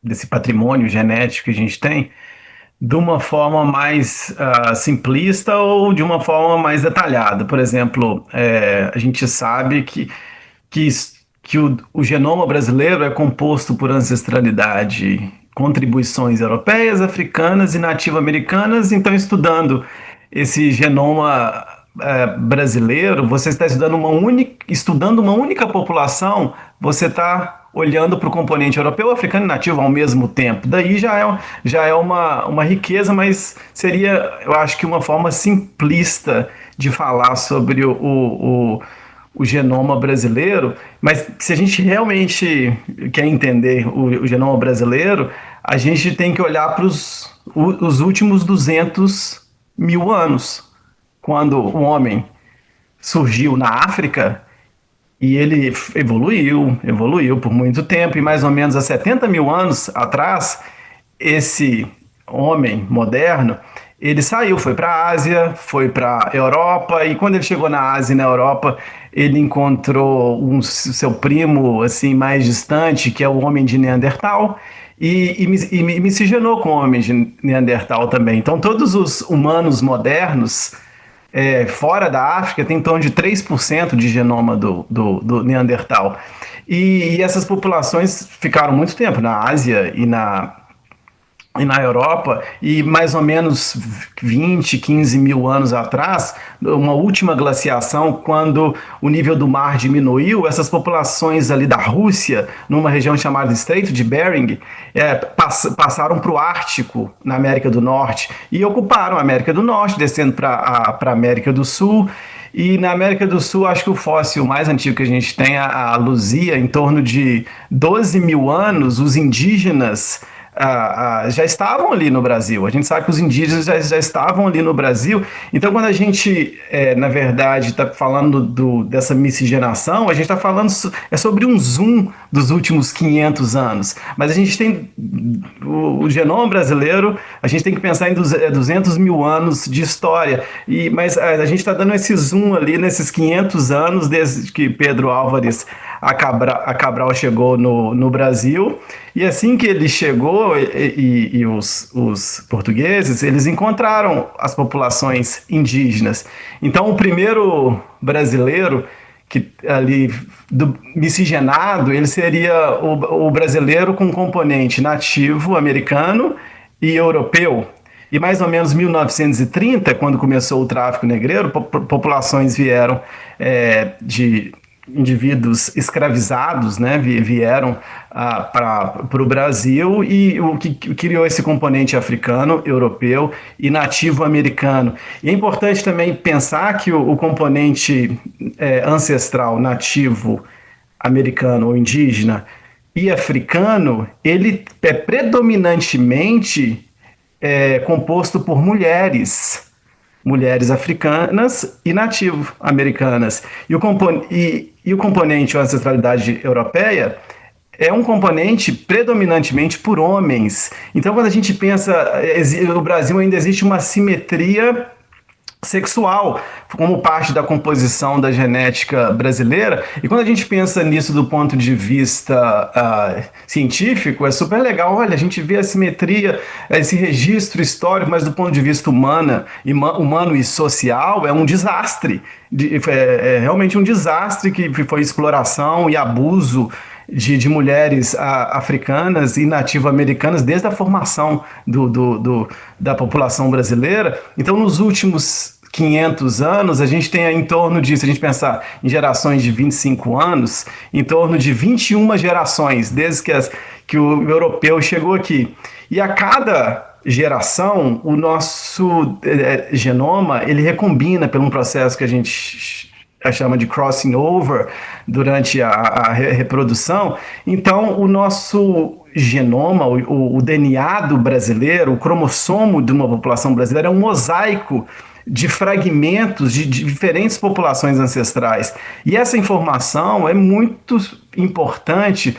desse patrimônio genético que a gente tem de uma forma mais simplista ou de uma forma mais detalhada. Por exemplo, a gente sabe que, que o genoma brasileiro é composto por ancestralidade, contribuições europeias, africanas e nativo-americanas. Então, estudando esse genoma brasileiro, você está estudando uma única população, você está olhando para o componente europeu, africano e nativo ao mesmo tempo. Daí já é uma riqueza, mas seria, eu acho que uma forma simplista de falar sobre o genoma brasileiro, mas se a gente realmente quer entender o genoma brasileiro, a gente tem que olhar para os últimos 200 mil anos, quando o homem surgiu na África e ele evoluiu por muito tempo, e mais ou menos há 70 mil anos atrás, esse homem moderno, ele saiu, foi para a Ásia, foi para a Europa, e quando ele chegou na Ásia e na Europa, ele encontrou seu primo assim mais distante, que é o homem de Neandertal, e miscigenou com o homem de Neandertal também. Então, todos os humanos modernos fora da África tem em torno de 3% de genoma do Neandertal. E essas populações ficaram muito tempo na Ásia e na Europa, e mais ou menos 20, 15 mil anos atrás, uma última glaciação, quando o nível do mar diminuiu, essas populações ali da Rússia, numa região chamada Estreito de Bering, passaram para o Ártico, na América do Norte, e ocuparam a América do Norte, descendo para a América do Sul. E na América do Sul, acho que o fóssil mais antigo que a gente tem, a Luzia, em torno de 12 mil anos, os indígenas já estavam ali no Brasil. A gente sabe que os indígenas já estavam ali no Brasil. Então, quando a gente, na verdade, está falando dessa miscigenação, a gente está falando sobre um zoom dos últimos 500 anos. Mas a gente tem o genoma brasileiro, a gente tem que pensar em 200 mil anos de história. Mas a gente está dando esse zoom ali nesses 500 anos, desde que Pedro Álvares a Cabral chegou no Brasil, e assim que ele chegou, e os portugueses, eles encontraram as populações indígenas. Então, o primeiro brasileiro miscigenado, ele seria o brasileiro com componente nativo americano e europeu. E mais ou menos 1930, quando começou o tráfico negreiro, populações vieram de indivíduos escravizados, né, vieram para o Brasil, e o que criou esse componente africano, europeu e nativo americano. E é importante também pensar que o componente ancestral nativo americano ou indígena e africano, ele é predominantemente composto por mulheres africanas e nativo-americanas. E o componente ou ancestralidade europeia é um componente predominantemente por homens. Então, quando a gente pensa, no Brasil ainda existe uma simetria sexual como parte da composição da genética brasileira, e quando a gente pensa nisso do ponto de vista científico, é super legal. Olha, a gente vê a simetria, esse registro histórico, mas do ponto de vista humano e social, é um desastre, é realmente um desastre, que foi exploração e abuso de mulheres africanas e nativo-americanas desde a formação da população brasileira. Então, nos últimos 500 anos, a gente tem em torno disso, a gente pensar em gerações de 25 anos, em torno de 21 gerações, desde que o europeu chegou aqui. E a cada geração, o nosso genoma, ele recombina por um processo que a gente chama de crossing over durante a reprodução. Então, o nosso genoma, o DNA do brasileiro, o cromossomo de uma população brasileira é um mosaico de fragmentos de diferentes populações ancestrais. E essa informação é muito importante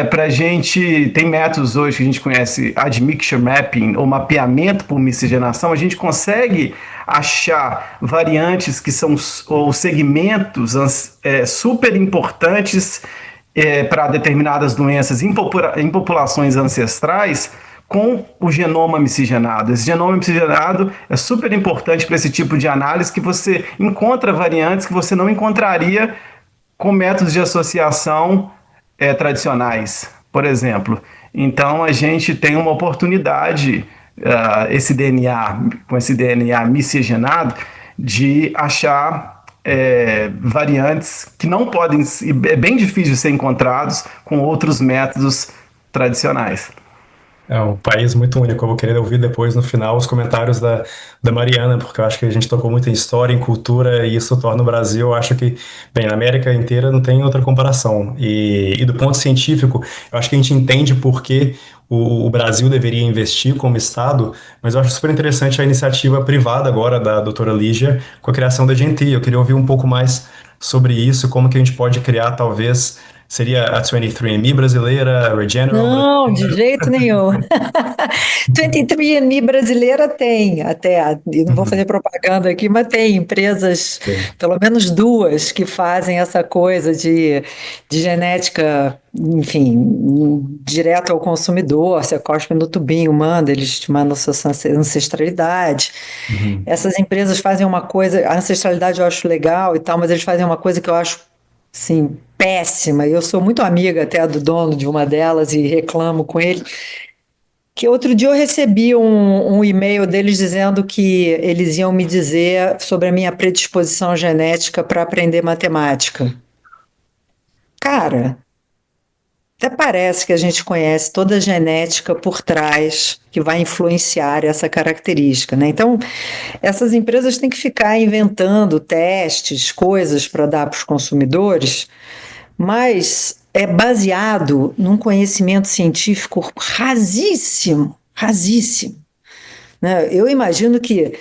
para a gente. Tem métodos hoje que a gente conhece, admixture mapping, ou mapeamento por miscigenação. A gente consegue achar variantes que são, ou segmentos super importantes para determinadas doenças em populações ancestrais, com o genoma miscigenado. Esse genoma miscigenado é super importante para esse tipo de análise, que você encontra variantes que você não encontraria com métodos de associação tradicionais, por exemplo. Então, a gente tem uma oportunidade, com esse DNA miscigenado, de achar variantes que não podem, é bem difícil de ser encontrados com outros métodos tradicionais. É um país muito único. Eu vou querer ouvir depois, no final, os comentários da Mariana, porque eu acho que a gente tocou muito em história, em cultura, e isso torna o Brasil, eu acho que, bem, na América inteira não tem outra comparação. E do ponto científico, eu acho que a gente entende por que o Brasil deveria investir como Estado, mas eu acho super interessante a iniciativa privada agora da doutora Lígia com a criação da GNT. Eu queria ouvir um pouco mais sobre isso, como que a gente pode criar, talvez, seria a 23andMe brasileira, a Regeneron Não, de jeito nenhum. 23andMe brasileira tem, até, e não vou brasileira. fazer propaganda aqui, mas tem empresas, Sim. pelo menos duas, que fazem essa coisa de genética, enfim, direto ao consumidor. Você cospe no tubinho, manda, eles te mandam sua ancestralidade. Uhum. Essas empresas fazem uma coisa, a ancestralidade eu acho legal e tal, mas eles fazem uma coisa que eu acho, assim, péssima. Eu sou muito amiga até do dono de uma delas e reclamo com ele. Que outro dia eu recebi um e-mail deles dizendo que eles iam me dizer sobre a minha predisposição genética para aprender matemática. Cara, até parece que a gente conhece toda a genética por trás que vai influenciar essa característica, né? Então, essas empresas têm que ficar inventando testes, coisas para dar para os consumidores, mas é baseado num conhecimento científico rasíssimo, rasíssimo. Né? Eu imagino que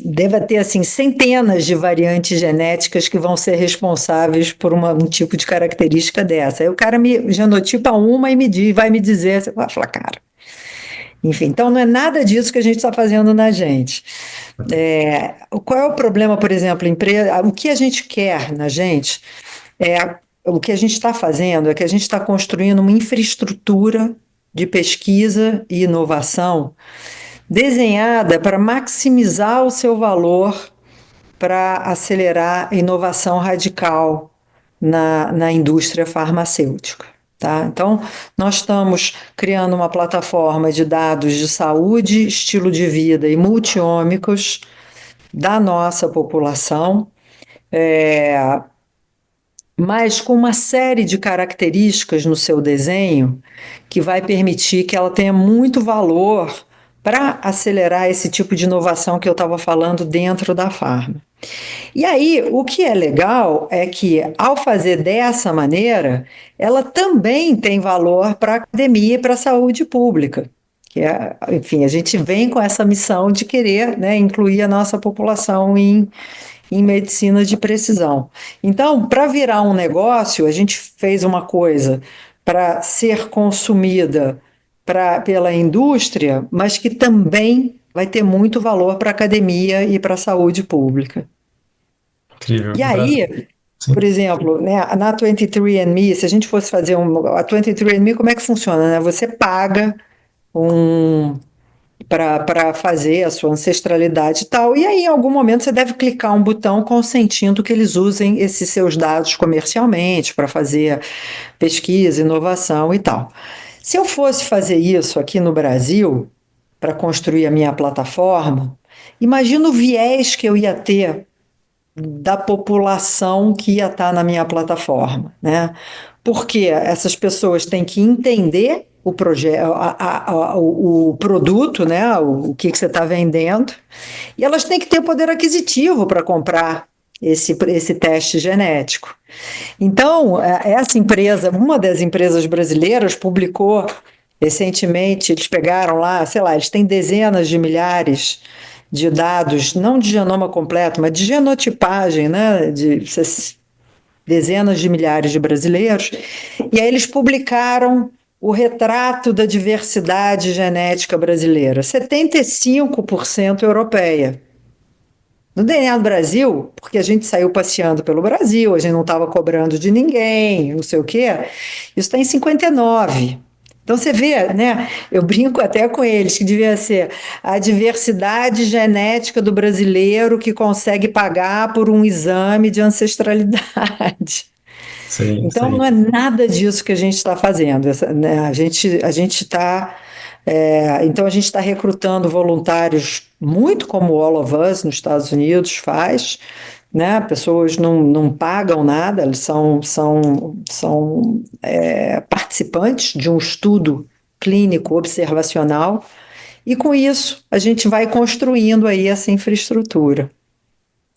deva ter assim centenas de variantes genéticas que vão ser responsáveis por um tipo de característica dessa. Aí o cara me genotipa uma e vai me dizer, você vai falar, cara. Enfim, então não é nada disso que a gente está fazendo na gente. Qual é o problema, por exemplo, o que a gente quer na gente o que a gente está fazendo é que a gente está construindo uma infraestrutura de pesquisa e inovação desenhada para maximizar o seu valor para acelerar a inovação radical na indústria farmacêutica. Tá? Então, nós estamos criando uma plataforma de dados de saúde, estilo de vida e multiômicos da nossa população, mas com uma série de características no seu desenho que vai permitir que ela tenha muito valor para acelerar esse tipo de inovação que eu estava falando dentro da farma. E aí, o que é legal é que, ao fazer dessa maneira, ela também tem valor para a academia e para a saúde pública. Enfim, a gente vem com essa missão de querer, né, incluir a nossa população em medicina de precisão. Então, para virar um negócio, a gente fez uma coisa para ser consumida pela indústria, mas que também vai ter muito valor para a academia e para a saúde pública. Incrível. E aí, por Sim. exemplo, né, na 23andMe, se a gente fosse fazer a 23andMe, como é que funciona? Né? Você paga um, para fazer a sua ancestralidade e tal. E aí, em algum momento, você deve clicar um botão consentindo que eles usem esses seus dados comercialmente para fazer pesquisa, inovação e tal. Se eu fosse fazer isso aqui no Brasil, para construir a minha plataforma, imagina o viés que eu ia ter da população que ia estar na minha plataforma, né? Porque essas pessoas têm que entender o projeto, o produto, né? O que você está vendendo, e elas têm que ter poder aquisitivo para comprar esse teste genético. Então, essa empresa, uma das empresas brasileiras, publicou recentemente, eles pegaram lá, sei lá, eles têm dezenas de milhares de dados, não de genoma completo, mas de genotipagem, né, de dezenas de milhares de brasileiros, e aí eles publicaram o retrato da diversidade genética brasileira, 75% europeia. No DNA do Brasil, porque a gente saiu passeando pelo Brasil, a gente não estava cobrando de ninguém, não sei o quê, isso está em 59. Então você vê, né? Eu brinco até com eles que devia ser a diversidade genética do brasileiro que consegue pagar por um exame de ancestralidade. Sim, Então não sim. é nada disso que a gente está fazendo. Né? A gente está então a gente está recrutando voluntários muito como o All of Us nos Estados Unidos faz, né? Pessoas não pagam nada, eles são participantes de um estudo clínico observacional, e com isso a gente vai construindo aí essa infraestrutura.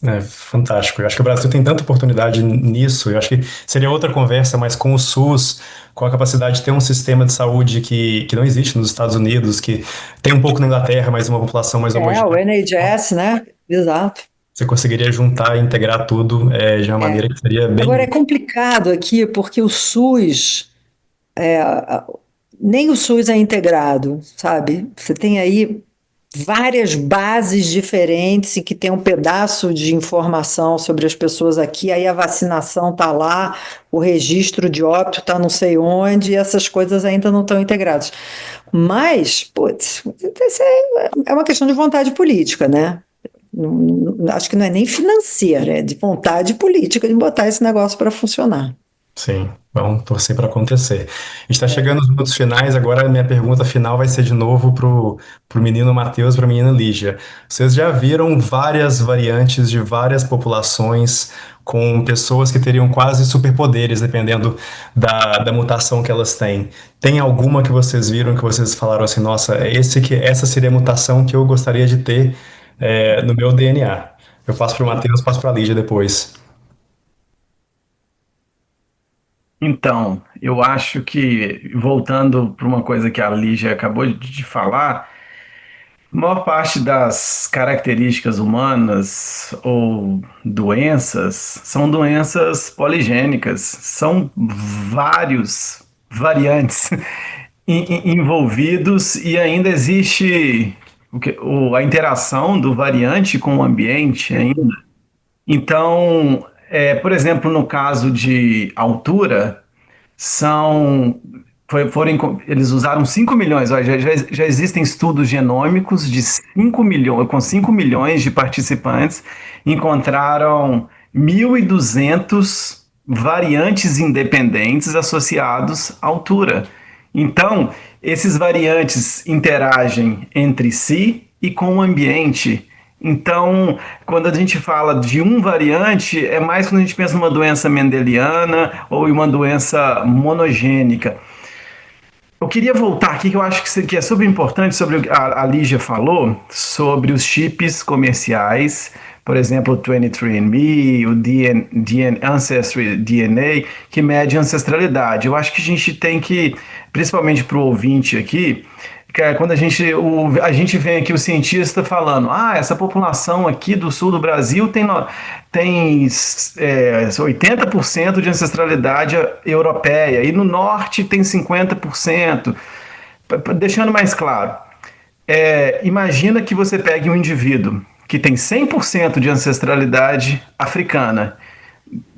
É fantástico. Eu acho que o Brasil tem tanta oportunidade nisso. Eu acho que seria outra conversa, mas com o SUS, com a capacidade de ter um sistema de saúde que não existe nos Estados Unidos, que tem um pouco na Inglaterra, mas uma população mais O homogênea. NHS, né? Exato. Você conseguiria juntar e integrar tudo de uma maneira que seria Agora é bem. complicado aqui porque o SUS, nem o SUS é integrado, sabe? Você tem aí várias bases diferentes e que tem um pedaço de informação sobre as pessoas aqui, aí a vacinação está lá, o registro de óbito está não sei onde, e essas coisas ainda não estão integradas. Mas, putz, isso é uma questão de vontade política, né? Acho que não é nem financeira, é de vontade política de botar esse negócio para funcionar. Sim, vamos torcer para acontecer. A gente está chegando nos minutos finais, agora a minha pergunta final vai ser de novo pro menino Matheus, para a menina Lígia. Vocês já viram várias variantes de várias populações com pessoas que teriam quase superpoderes, dependendo da mutação que elas têm. Tem alguma que vocês viram que vocês falaram assim, nossa, essa seria a mutação que eu gostaria de ter no meu DNA? Eu passo para o Matheus, passo para a Lígia depois. Então, eu acho que, voltando para uma coisa que a Lígia acabou de falar, a maior parte das características humanas ou doenças são doenças poligênicas, são vários variantes envolvidos e ainda existe a interação do variante com o ambiente ainda. Então, por exemplo, no caso de altura, são eles usaram 5 milhões, ó, já existem estudos genômicos de 5 milhões, com 5 milhões de participantes, encontraram 1.200 variantes independentes associados à altura. Então, esses variantes interagem entre si e com o ambiente. Então, quando a gente fala de um variante, é mais quando a gente pensa numa doença mendeliana ou em uma doença monogênica. Eu queria voltar aqui, que eu acho que é super importante, sobre o que a Lígia falou, sobre os chips comerciais, por exemplo, o 23andMe, o Ancestry DNA, que mede ancestralidade. Eu acho que a gente tem que, principalmente para o ouvinte aqui, quando a gente vem aqui o cientista falando, essa população aqui do sul do Brasil tem 80% de ancestralidade europeia e no norte tem 50%. Deixando mais claro, imagina que você pegue um indivíduo que tem 100% de ancestralidade africana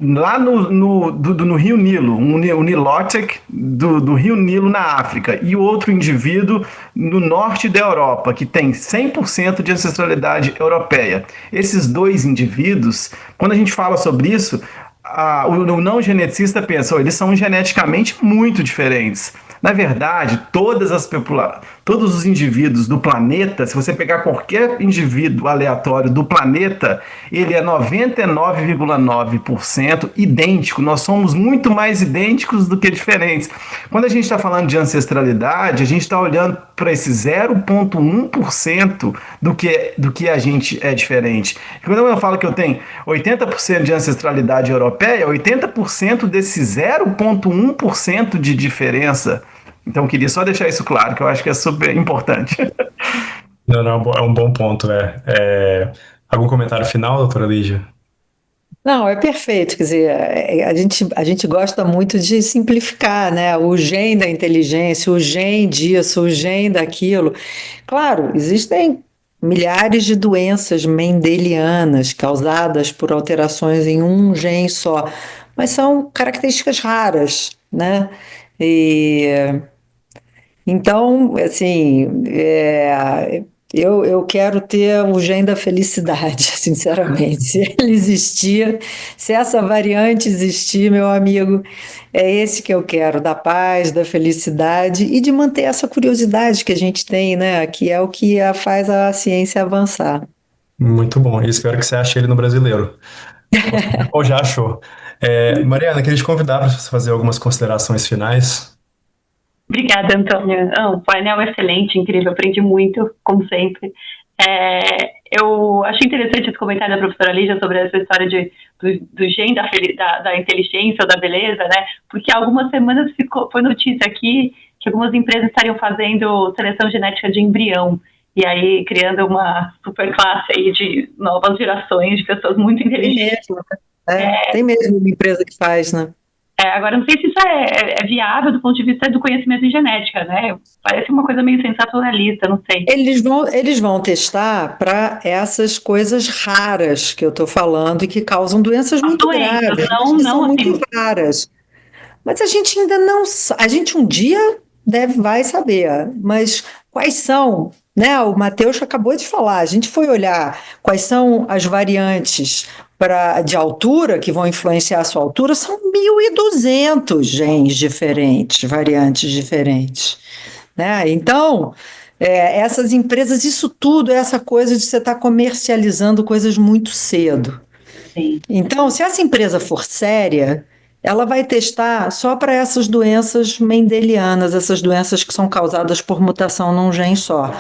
lá no Rio Nilo, o Nilotic do Rio Nilo na África, e o outro indivíduo no norte da Europa, que tem 100% de ancestralidade europeia. Esses dois indivíduos, quando a gente fala sobre isso, o não geneticista pensa, eles são geneticamente muito diferentes. Na verdade, todos os indivíduos do planeta, se você pegar qualquer indivíduo aleatório do planeta, ele é 99,9% idêntico. Nós somos muito mais idênticos do que diferentes. Quando a gente está falando de ancestralidade, a gente está olhando para esse 0,1% do que a gente é diferente. Quando eu falo que eu tenho 80% de ancestralidade europeia, 80% desse 0,1% de diferença. Então, queria só deixar isso claro, que eu acho que é super importante. Não, não, é um bom ponto, né? Algum comentário final, doutora Lígia? Não, é perfeito. Quer dizer, a gente gosta muito de simplificar, né? O gen da inteligência, o gen disso, o gen daquilo. Claro, existem milhares de doenças mendelianas causadas por alterações em um gen só, mas são características raras, né? E então, assim, eu quero ter o gene da felicidade, sinceramente. Se ele existir, se essa variante existir, meu amigo, é esse que eu quero, da paz, da felicidade e de manter essa curiosidade que a gente tem, né? Que é o que faz a ciência avançar. Muito bom. E espero que você ache ele no brasileiro. Ou já achou. Mariana, queria te convidar para você fazer algumas considerações finais. Obrigada, Antônio. O painel é excelente, incrível, aprendi muito, como sempre. Eu achei interessante esse comentário da professora Lígia sobre essa história do gene da inteligência ou da beleza, né? Porque há algumas semanas foi notícia aqui que algumas empresas estariam fazendo seleção genética de embrião, e aí criando uma super classe aí de novas gerações de pessoas muito Tem inteligentes. mesmo, né? Tem mesmo uma empresa que faz, né? Agora, não sei se isso é viável do ponto de vista do conhecimento em genética, né? Parece uma coisa meio sensacionalista, não sei. Eles vão testar para essas coisas raras que eu estou falando e que causam doenças muito Doenças, graves, mas que são não muito assim. raras. Mas a gente ainda não, a gente um dia vai saber, mas quais são, né? O Matheus acabou de falar, a gente foi olhar quais são as variantes de altura que vão influenciar a sua altura, são 1.200 genes diferentes, variantes diferentes, né? Então, essas empresas, isso tudo é essa coisa de você estar comercializando coisas muito cedo. Sim. Então, se essa empresa for séria, ela vai testar só para essas doenças mendelianas, essas doenças que são causadas por mutação num gene só.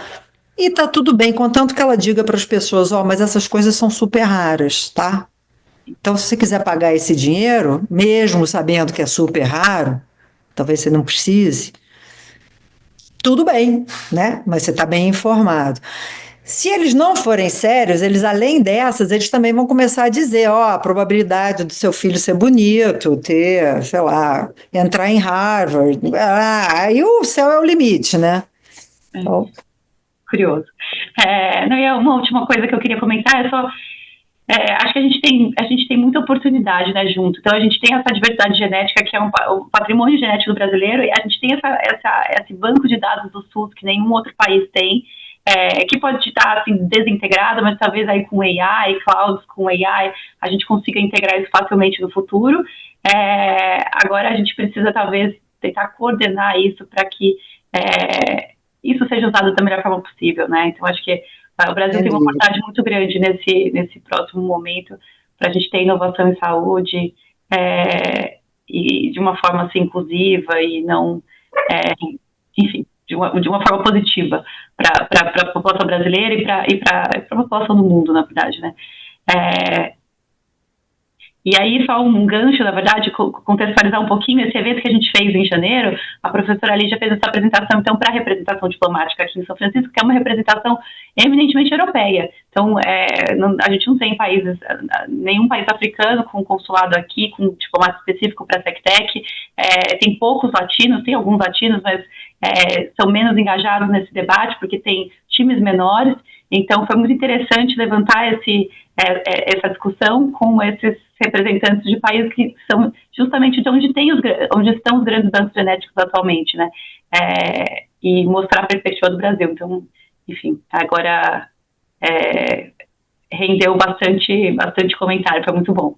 E tá tudo bem, contanto que ela diga para as pessoas, mas essas coisas são super raras, tá? Então, se você quiser pagar esse dinheiro, mesmo sabendo que é super raro, talvez você não precise, tudo bem, né? Mas você está bem informado. Se eles não forem sérios, eles além dessas, eles também vão começar a dizer, a probabilidade do seu filho ser bonito, ter, sei lá, entrar em Harvard, aí o céu é o limite, né? Então, curioso. Não, e uma última coisa que eu queria comentar é só acho que a gente tem muita oportunidade, né, junto. Então a gente tem essa diversidade genética que é o patrimônio genético do brasileiro, e a gente tem esse banco de dados do SUS que nenhum outro país tem, que pode estar assim, desintegrado, mas talvez aí com AI, clouds com AI, a gente consiga integrar isso facilmente no futuro. Agora a gente precisa talvez tentar coordenar isso para que isso seja usado da melhor forma possível, né? Então acho que o Brasil tem uma oportunidade muito grande nesse próximo momento para a gente ter inovação em saúde e de uma forma assim, inclusiva e não, enfim, de uma forma positiva para a população brasileira e para a população do mundo, na verdade, né? E aí, só um gancho, na verdade, contextualizar um pouquinho esse evento que a gente fez em janeiro. A professora Lígia fez essa apresentação, então, para a representação diplomática aqui em São Francisco, que é uma representação eminentemente europeia. Então, a gente não tem nenhum país africano com consulado aqui, com diplomata específico para a SecTech. Tem poucos latinos, tem alguns latinos, mas são menos engajados nesse debate, porque tem times menores. Então, foi muito interessante levantar essa discussão com esses representantes de países que são justamente de onde estão os grandes bancos genéticos atualmente, né? E mostrar a perspectiva do Brasil. Então, enfim, agora rendeu bastante comentário, foi muito bom.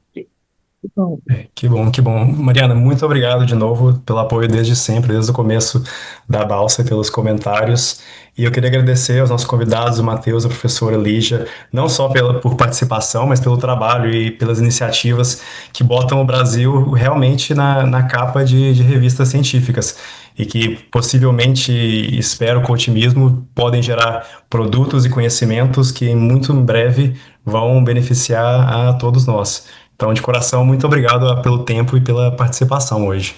Que bom, que bom. Mariana, muito obrigado de novo pelo apoio desde sempre, desde o começo da Balsa, pelos comentários. E eu queria agradecer aos nossos convidados, o Matheus, a professora Lígia, não só por participação, mas pelo trabalho e pelas iniciativas que botam o Brasil realmente na capa de revistas científicas e que possivelmente, espero com otimismo, podem gerar produtos e conhecimentos que muito em breve vão beneficiar a todos nós. Então, de coração, muito obrigado pelo tempo e pela participação hoje.